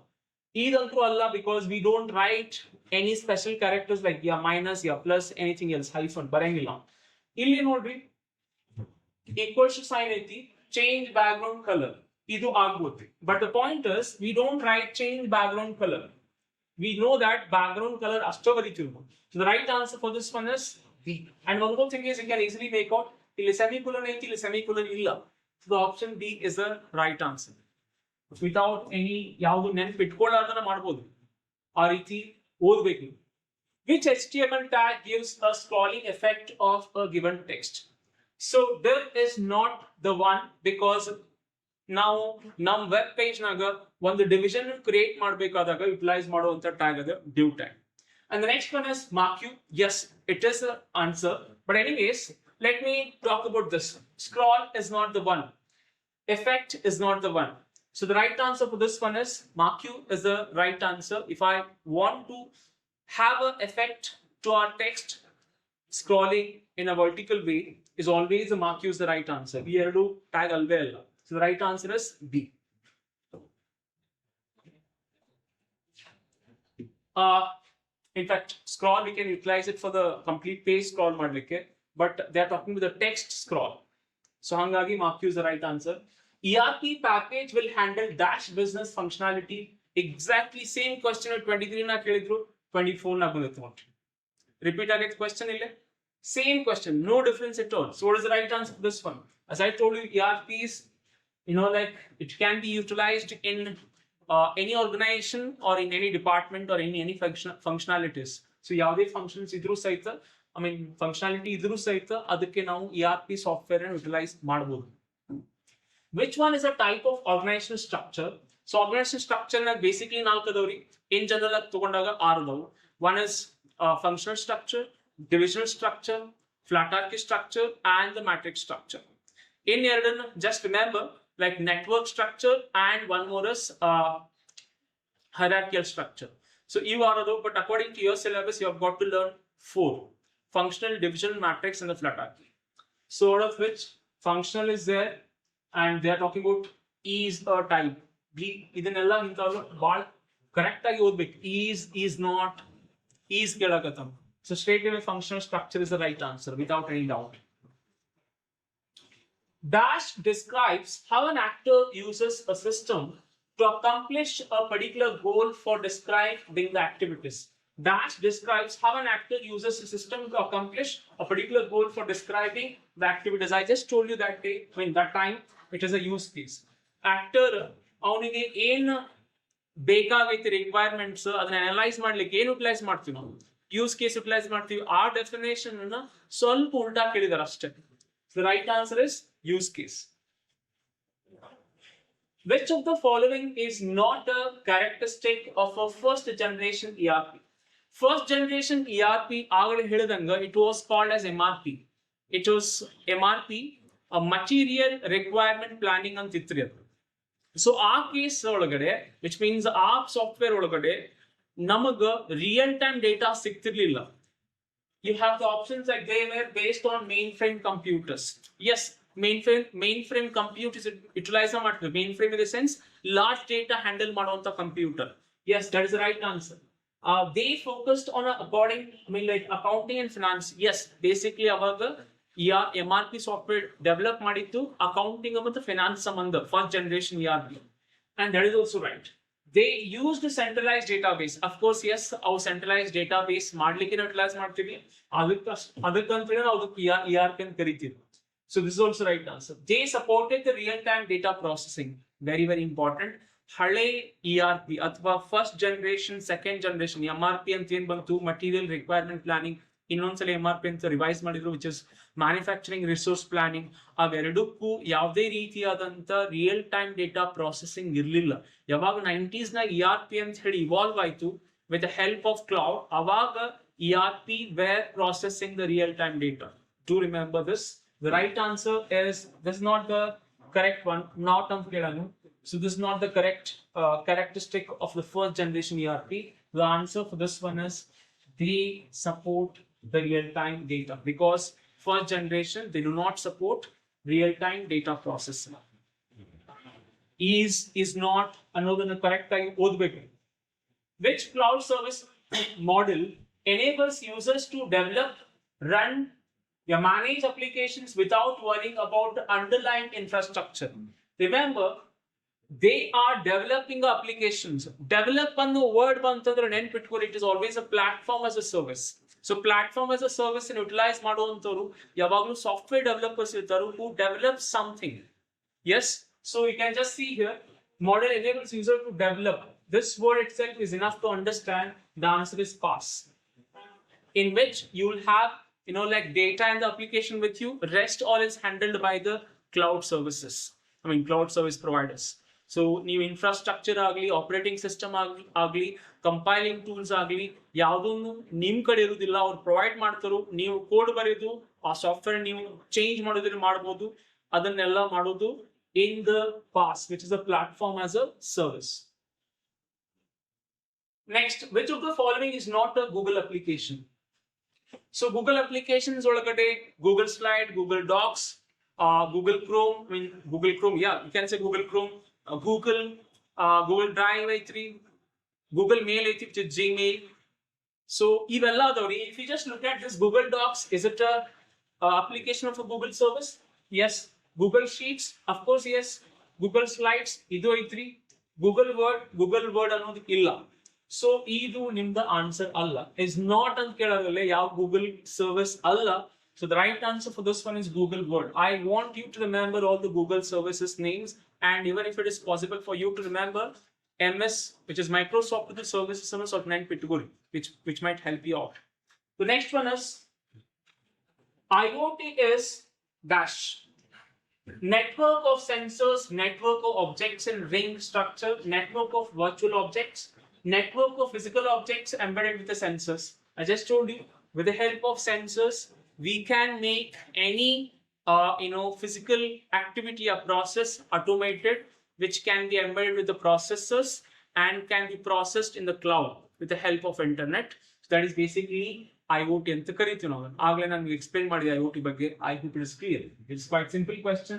ಇದಂತೂ ಅಲ್ಲ, because we don't write any special characters like minus, plus, anything else, hyphen ಬರಂಗಿಲ್ಲ. ಇಲ್ಲಿ ನೋಡ್ರಿ equals to sign ಐತಿ, change background color ಇದು ಆಗ್ಬೋದು. But the point is we don't write change background color. We know that background color ಅಷ್ಟೇ ಬರೀತೀವಿ. So the right answer for this one is B. And one more thing is you can easily make out ಇಲ್ಲಿ semicolon ಐತಿ, ಇಲ್ಲಿ semicolon ಇಲ್ಲ. So the option B is the right answer. Without any ಯಾವುದು ನೆನಪಿಟ್ಕೊಳ್ಳಾರ್ದನ ಮಾಡ್ಬೋದು, ಆ ರೀತಿ ಓದಬೇಕು. Which HTML tag gives a scrolling effect of a given text? So there is not the one, because ನಾವು ನಮ್ಮ ವೆಬ್ ಪೇಜ್ ನಾಗ ಒಂದು ಡಿವಿಷನ್ ಕ್ರಿಯೇಟ್ ಮಾಡಬೇಕಾದಾಗ ಯುಟಿಲೈಸ್ ಮಾಡುವಂತ ಟ್ಯಾಗ್ ಅದ div tag. And the next one is mark you. Yes, it is the answer. But anyways, let me talk about this. Scroll is not the one. Effect is not the one. So the right answer for this one is mark you is the right answer. If I want to have an effect to our text, scrolling in a vertical way is always the mark you is the right answer. We have to tag alve alla. So the right answer is B. In fact, scroll we can utilize it for the complete page scroll madlikke, but they are talking about the text scroll. So hangagi mark you is the right answer. ERP package will handle dash business functionality. Exactly same question 23 na kelidru, 24 na bandittu. Repeat again question ille. Same question, no difference at all. So what is the right answer for this one? As I told you, ERPs, like it can be utilized in any organization or in any department or in any functionalities. So ಯಾವುದೇ functions ಇದ್ರೂ ಸಹಿತ, functionality ಇದ್ರೂ ಸಹಿತ ಅದಕ್ಕೆ ನಾವು ERP software ಅನ್ನು utilize ಮಾಡಬಹುದು. Which one is a type of organizational structure? So organizational structure na basically ನಾಲ್ಕು ಅದಾವ್ರಿ. In general ಆಗಿ ತಗೊಂಡಾಗ 6 ಅದಾವು. One is functional structure, divisional structure, flat hierarchy structure, and the matrix structure. In ಎರಡನ್ನ just remember, like network structure, and one more is hierarchical structure. So you are though, but according to your syllabus you have got to learn 4: functional, divisional, matrix, and the flat hierarchy. So out of which functional is there, and they are talking about is a type. ಇದನ್ನೆಲ್ಲ ಇಂಥವ್ರು ಭಾಳ correct ಆಗಿ ಓದ್ಬೇಕು. is not, is ಕೇಳಕತ್ತವ. So straight away functional structure is the right answer without any doubt. Dash describes how an actor uses a system to accomplish a particular goal for describing the activities. Dash describes how an actor uses a system to accomplish a particular goal for describing the activities. I just told you that day, that time it is a use case. Actor ಅವನಿಗೆ ಏನು ಬೇಕಾಗೈತಿ requirements ಅದನ್ನ analyse ಮಾಡ್ಲಿಕ್ಕೆ ಏನು utilise ಮಾಡ್ತೀವಿ ನಾವು? Use case utilise ಮಾಡ್ತೀವಿ. ಆ ಡೆಫಿನೇಷನ್ ಅನ್ನ ಸ್ವಲ್ಪ ಉಲ್ಟಾ ಕೇಳಿದಾರೆ ಅಷ್ಟೇ. The right answer is use case. Which of the following is not a characteristic of a first generation ERP? First generation ERP ಆಗಲೇ ಹೇಳಿದಂಗ it was called as MRP. It was MRP, a material requirement planning ಅಂತ ಇತ್ರಿ ಅದು. So ಆ case ಒಳಗಡೆ, which means ಆ software ಒಳಗಡೆ ನಮಗ real time data ಸಿಗ್ತಿರ್ಲಿಲ್ಲ. You have the options like they were based on mainframe computers. Yes, mainframe computers utilize ಮಾಡ್ತಾರೆ. Mainframe in the sense large data handle ಮಾಡುವಂತ computer. Yes, that is the right answer. They focused on accounting and finance. Yes, basically ಅವಾಗ MRP software develop ಮಾಡಿತ್ತು accounting ಮತ್ತು finance ಸಂಬಂಧ first generation ERP, and that is also right. They used a centralized database. Of course, yes, our centralized database ಮಾಡ್ಲಿಕ್ಕೆ utilize ಮಾಡ್ತೀವಿ. ಅದಕ್ಕಂತ ನಾವು ಅದಕ್ಕೆ ERP ಅಂತ ಕರಿತೀವಿ. So this is also right answer. They supported the real-time data processing. Very, very important. Hale ERP ಅಥವಾ first generation, second generation MRP ಅಂತ ಏನ್ ಬಂತು, material requirement planning, ಇನ್ನೊಂದ್ಸಲ MRP ಅಂತ ರಿವೈಸ್ ಮಾಡಿದ್ರು, which is manufacturing resource planning. ಅವೆರಡಕ್ಕೂ ಯಾವುದೇ ರೀತಿಯಾದಂತ ರಿಯಲ್ ಟೈಮ್ ಡೇಟಾ ಪ್ರಾಸೆಸಿಂಗ್ ಇರಲಿಲ್ಲ. ಯಾವಾಗ 90s ನಾಗ ERP ಅಂತ ಹೇಳಿ ಇವಾಲ್ವ್ ಆಯ್ತು with the help of cloud, ಅವಾಗ ERP were processing the real time data. Do remember this. The right answer is, this is not the correct one, not ಅಂತ ಕೇಳನು. So this is not the correct characteristic of the first generation ERP. The answer for this one is, they support the real-time data, because first generation they do not support real-time data processing. Is not another correct time. Which cloud service model enables users to develop, run, manage applications without worrying about the underlying infrastructure? Remember, they are developing applications. Develop ಅನ್ನೋ word ಬಂತಂದ್ರೆ ನೆನ್ಪಿಟ್ಕೊಳ್ಳಿ, it is always a platform as a service. So platform as a service and utilize ಮಾಡುವಂತವರು ಯಾವಾಗಲೂ software developers ಇರ್ತಾರೆ who develop something. Yes, so you can just see here, model enables user to develop. This word itself is enough to understand. The answer is pass, in which you will have like data and the application with you. Rest all is handled by the cloud services, cloud service providers. So ನೀವು infrastructure ಆಗಲಿ, operating system ಆಗಲಿ, compiling tools ಆಗಲಿ, ಯಾವುದನ್ನು ನಿಮ್ಮ ಕಡೆ ಇರುವುದಿಲ್ಲ, ಅವ್ರು provide ಮಾಡ್ತಾರೋ. ನೀವು ಕೋಡ್ ಬರೆಯೋದು, ಆ ಸಾಫ್ಟ್ವೇರ್ ನೀವು ಚೇಂಜ್ ಮಾಡೋದ್ರೆ ಮಾಡ್ಬೋದು. ಅದನ್ನೆಲ್ಲ ಮಾಡೋದು in the pass, which is a platform as a service. Next, which of the following is not a Google application? So Google applications ಒಳಗಡೆ Google Slide, Google Docs, Google Chrome, Google Chrome, yeah, you can say Google Chrome, Google Drive ಐತ್ರಿ, Google Mail ಐತಿ, which is Gmail. So ಇವೆಲ್ಲ ಅದಾವ್ರಿ. If you just look at this Google Docs, is it a application of a Google service? Yes. Google Sheets, of course, yes. Google Slides, ಇದು ಐತ್ರಿ. Google Word ಅನ್ನೋದು ಇಲ್ಲ. So ಇದು ನಿಮ್ದ answer ಅಲ್ಲ, is not ಅಂತ ಕೇಳೋದ್ರಲ್ಲಿ ಯಾವ Google service ಅಲ್ಲ. So the right answer for this one is Google Word. I want you to remember all the Google services names, and even if it is possible for you to remember MS, which is Microsoft Services or category, which might help you out. The next one is IoT is dash. Network of sensors, network of objects in ring structure, network of virtual objects, network of physical objects embedded with the sensors. I just told you, with the help of sensors, we can make any physical activity or process automated, which can be embedded with the processors and can be processed in the cloud with the help of internet. So that is basically IoT ಅಂತ ಕರೀತೀವಿ ನಾವು. ಆಗಲೇ ನಾನು explain ಮಾಡಿದೆ IoT ಬಗ್ಗೆ. I hope it is clear. It's quite simple question.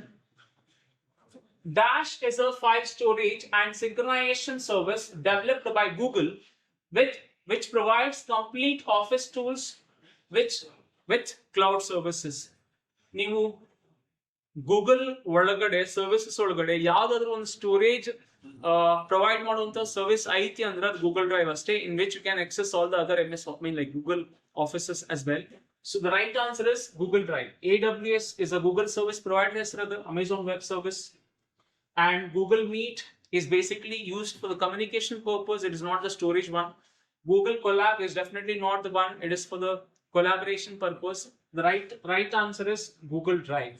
Dash is a file storage and synchronization service developed by Google, which provides complete office tools with cloud services. ನೀವು Google ಒಳಗಡೆ services ಒಳಗಡೆ ಯಾವ್ದಾದ್ರು ಒಂದು storage provide ಮಾಡುವಂತ service ಐತಿ ಅಂದ್ರೆ ಅದು Google drive ಅಷ್ಟೇ, in which you can access all the other MS like Google offices as well. So the right answer is Google Drive. AWS is a Google service provider, the Amazon Web Service. And Google Meet is basically used for the communication purpose. It is not the storage one. Google Colab is definitely not the one. It is for the collaboration purpose. The right answer is Google Drive.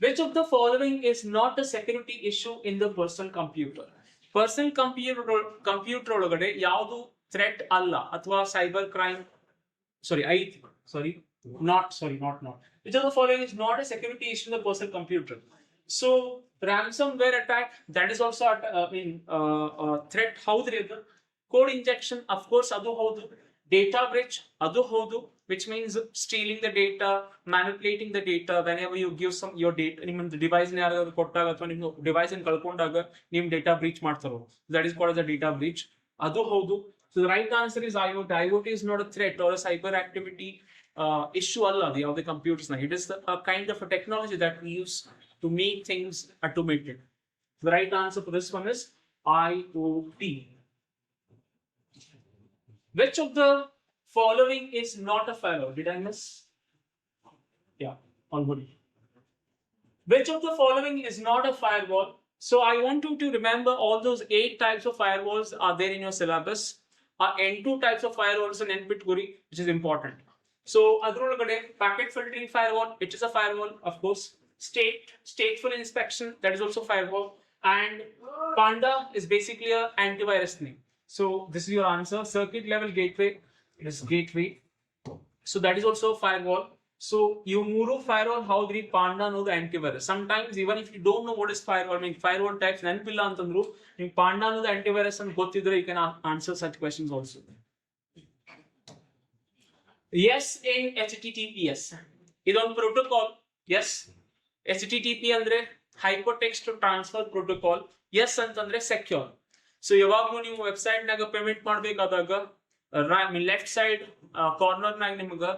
Which of the following is not a security issue in the personal computer? Personal computer ಒಳಗಡೆ ಯಾವುದು threat ಅಲ್ಲ ಅಥವಾ cyber crime not. Which of the following is not a security issue in the personal computer? So ransomware attack, that is also a threat. ಹೌದ್ರಿ ಅದು. Code injection, of course ಅದು ಹೌದು. Data breach, adu houdu, which means stealing the data, manipulating the data. Whenever you give your data, the device device in kalkondaga, nim data breach ಮಾಡ್ತಾರೋ, that is called as a data breach. Adu houdu. So the right answer is IoT. IoT is not a threat or a cyber activity issue alla of the computers. It is a kind of a technology that we use to make things automated. The right answer for this one is IoT. Which of the following is not a firewall? Did I miss? Yeah, all good. Which of the following is not a firewall? So I want you to remember all those 8 types of firewalls are there in your syllabus. N2 types of firewalls and NPIT Guri, which is important. So packet filtering firewall, it is a firewall, of course. Stateful inspection, that is also firewall. And Panda is basically a antivirus name. So this is your answer. Circuit level gateway, it is gateway. So that is also a firewall. So you move firewall, how do Panda know the antivirus? Sometimes even if you don't know what is firewall, I mean firewall types, Nanpilla antandru, you Panda know the antivirus and gottidre, you can answer such questions also. Yes in HTTPS. Idon protocol. Yes. HTTP andre hypertext transfer protocol. Yes antandre secure. So yavaglu ನೀವು website ನಾಗ payment ಮಾಡಬೇಕಾದಾಗ left side corner ನಾಗ ನಿಮಗೆ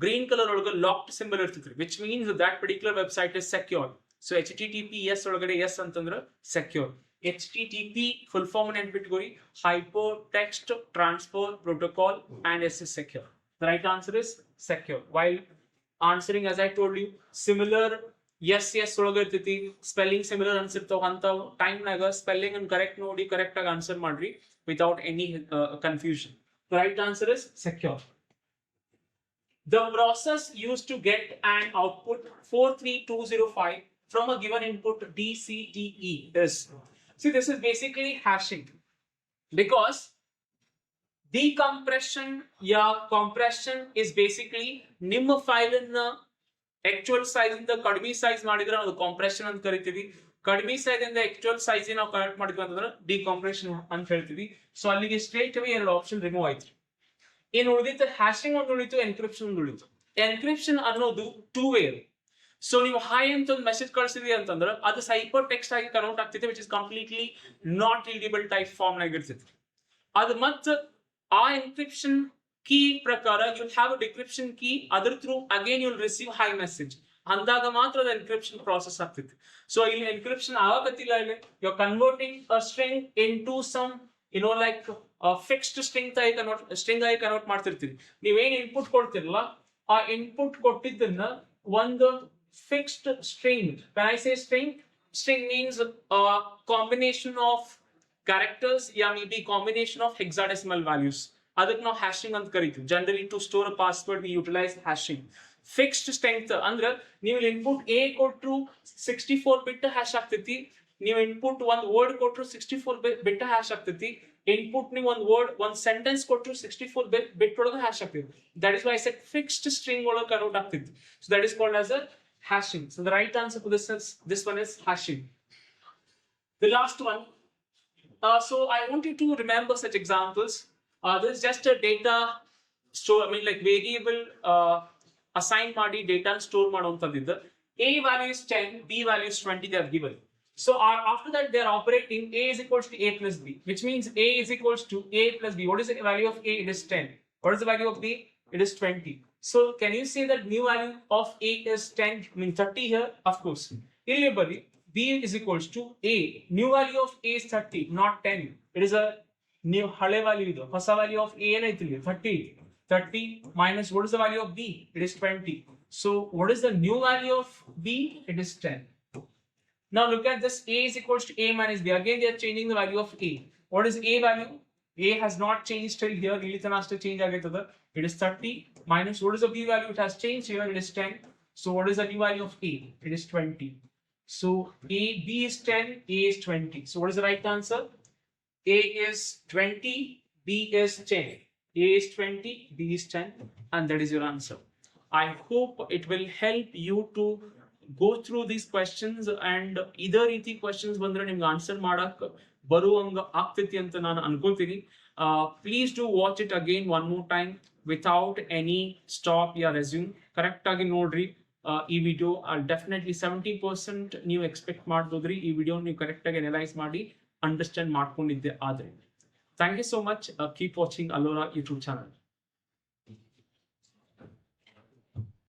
green color ಒಳಗೆ locked symbol ಇರ್ತೈತ್ರಿ, which means that particular website is secure. So HTTPS ಒಳಗಡೆ yes ಅಂತಂದ್ರೆ secure. HTTP full form ನೆನಪಿಟ್ಕೋರಿ, hypertext transfer protocol, and S is secure. The right answer is secure. While answering, as I told you, similar yes ಒಳಗೆ ಇರ್ತೈತಿ, spelling similar ಅನ್ಸಿರ್ತಾವ ಅಂತ time ನಾಗ spelling ಅನ್ನು correct ನೋಡಿ correct ಆಗಿ answer ಮಾಡ್ರಿ without any confusion. The right answer is secure. The process used to get an output 43205 from a given input DCET is, see, this is basically hashing, because decompression compression is basically ನಿಮ್ಮ file ಅನ್ನ actual size ಇಂದ ಕಡಿಮೆ size ಮಾಡಿದ್ರೆ ನಾವು compression ಅಂತ ಕರಿತೀವಿ, ಕಡಿಮೆ size ಇಂದ actual size ನಾವು ಕನ್ವರ್ಟ್ ಮಾಡಿದ್ವಿ ಅಂತಂದ್ರೆ decompression ಅಂತ ಹೇಳ್ತೀವಿ. ಸೊ ಅಲ್ಲಿಗೆ ಸ್ಟ್ರೇಟ್ ಅವೇ ಎರಡು ಆಪ್ಷನ್ ರಿಮೂವ್ ಆಯ್ತು. ಏನು ಉಳಿದಿತ್ತು? ಹ್ಯಾಶಿಂಗ್ ಒಂದು ಉಳಿತು, ಎನ್ಕ್ರಿಪ್ಷನ್ ಒಂದು ಉಳಿತು. ಎನ್ಕ್ರಿಪ್ಷನ್ ಅನ್ನೋದು 2-way. ಸೊ ನೀವು ಹಾಯ್ ಅಂತ ಒಂದು ಮೆಸೇಜ್ ಕಳಿಸಿದ್ರಿ ಅಂತಂದ್ರೆ ಅದು ಸೈಪರ್ ಟೆಕ್ಸ್ಟ್ ಆಗಿ ಕನ್ವರ್ಟ್ ಆಗ್ತೈತೆ, which is completely not readable type form ನಾಗ ಇರ್ತೈತಿ. ಅದು ಮತ್ತೆ ಆ ಎನ್ಕ್ರಿಪ್ಷನ್ ಕೀ ಪ್ರಕಾರ you have a decryption key, ಅದ್ರ through again you will receive ಹೈ ಮೆಸೇಜ್ ಅಂದಾಗ ಮಾತ್ರ ಅದು ಎನ್ಕ್ರಿಪ್ಷನ್ ಪ್ರಾಸೆಸ್ ಆಗ್ತೈತಿ. ಸೊ ಇಲ್ಲಿ ಎನ್ಕ್ರಿಪ್ಷನ್ ಆಗಕತ್ತಿಲ್ಲ, ಇಲ್ಲಿ you are converting a string into some like fixed string ಆಗಿ ಕನ್ವರ್ಟ್ ಮಾಡ್ತಿರ್ತೀವಿ. ನೀವೇನ್ ಇನ್ಪುಟ್ ಕೊಡ್ತಿರಲ್ಲ, ಆ ಇನ್ಪುಟ್ ಕೊಟ್ಟಿದ್ದನ್ನ ಒಂದು fixed string, when I say string means a combination of characters, maybe combination of hexadecimal values. ಅದಕ್ಕೆ ನಾವು ಹ್ಯಾಶಿಂಗ್ ಅಂತ ಕರಿತೀವಿ. Generally to store a password we utilise hashing. Fixed string ಅಂದ್ರೆ ನೀವು ಇನ್ಪುಟ್ ಎ ಕೊಟ್ಟರು 64 ಬಿಟ್ ಹ್ಯಾಶ್ ಆಗ್ತೈತಿ, ನೀವು ಇನ್ಪುಟ್ ಒಂದು ವರ್ಡ್ ಕೊಟ್ಟರು 64 ಬಿಟ್ ಹ್ಯಾಶ್ ಆಗ್ತೈತಿ, ಇನ್ಪುಟ್ ನೀವು ಒಂದು ವರ್ಡ್ ಒಂದು ಸೆಂಟೆನ್ಸ್ ಕೊಟ್ಟರು 64 ಬಿಟ್ ಒಳಗೆ ಹ್ಯಾಶ್ ಆಗ್ತೈತಿ. That is why I said fixed string ಒಳಗೆ ಕನ್ವರ್ಟ್ ಆಗ್ತೈತಿ. So that is called as a hashing. So the right answer for this one is hashing. The last one. So I want you to remember such examples. This is just a data store. I mean, like variable assign ಮಾಡಿ data store ಮಾಡುವಂತದ್ದು. A value is 10, B value is 20. They are given. So after that they are operating. A is equals to A plus B, which means A is equals to A plus B. What is the value of A? It is 10. What is the value of B? It is 20. So can you say that new value of A is 10, I mean 30 here? Of course. Illibery, B is equals to A. New value of A is 30, not 10. It is a new hale value. Hosa value of A and 30. 30 minus what is the value of B? It is 20. So what is the new value of B? It is 10. Now look at this. A is equals to A minus B. Again they are changing the value of A. What is A value? A has not changed till here. Change agaytada. It is 30 minus what is the B value? It has changed here. It is 10. So what is the new value of A? It is 20. So B is 10, A is 20. So what is the right answer? A is 20, B is 10. A is 20, B is 10, and that is your answer. I hope it will help you to go through these questions, and either ರೀತಿ questions ಬಂದ್ರೆ ನಿಮ್ಗೆ answer ಮಾಡಕ್ ಬರುವಂಗ ಆಗ್ತೈತಿ ಅಂತ ನಾನು ಅನ್ಕೊಳ್ತೀನಿ. Please do watch it again one more time without any stop or resume. Correct agi nodri ee video. Definitely 70% ನೀವು expect ಮಾಡ್ಬೋದ್ರಿ ಈ ವಿಡಿಯೋ ನೀವು ಕರೆಕ್ಟ್ ಆಗಿ ಅನಲೈಸ್ ಮಾಡಿ ಅಂಡರ್ಸ್ಟ್ಯಾಂಡ್ ಮಾಡ್ಕೊಂಡಿದ್ದೆ ಆದ್ರೆ. Thank you so much. Keep watching Allora YouTube channel.